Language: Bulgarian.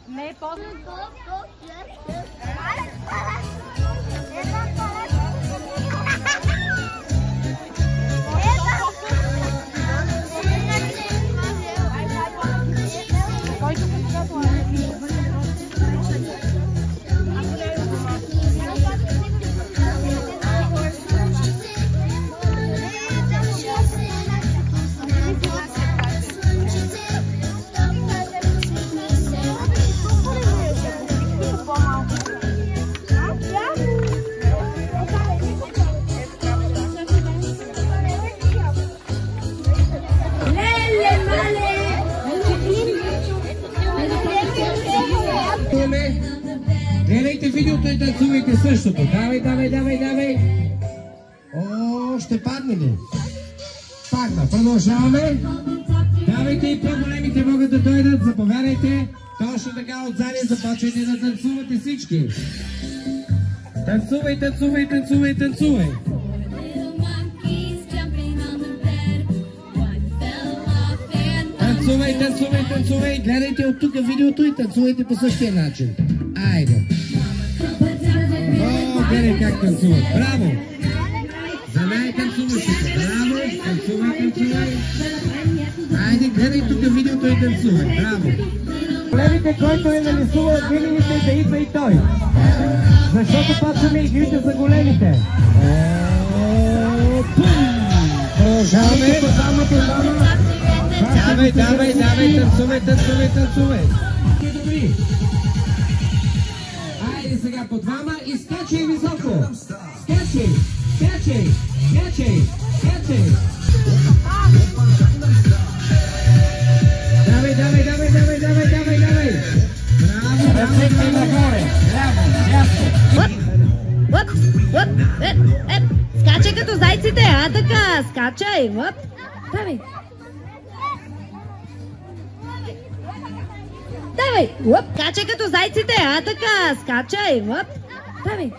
Не, после. Гледайте видеото и танцувайте същото. Давай, давай, давай, давай. О, ще падне ли? Падна. Продължаваме. Давайте и по-големите могат да дойдат. Заповядайте. Точно така отзади започвайте да танцувате всички. Танцувай, танцувай, танцувай, танцувай. Танцувай, танцувай, танцувай. Гледайте от тук видеото и танцувайте по същия начин. Айде. О, гледай как танцуват. Браво. За най-танцуващите. Браво. Танцувай, танцувай. Айде, гледай тук видеото и танцувай. Браво. Големите, който е нарисувал вилините, да идва и той. Защото пасаме игрите за големите. Продължаваме. Давай, давай, давай, танцувай, танцувай, танцувай. Добри. Айде сега по двама и скачай високо. Скачай, скачай, скачай, скачай. Давай, давай, давай, давай, давай, давай, давай. Браво, ръцете нагоре. Браво, ясно. Скачай като зайците, а така, скачай, вот. Давай. Давай, скачай като зайците, а така, скачай, вот. Давай.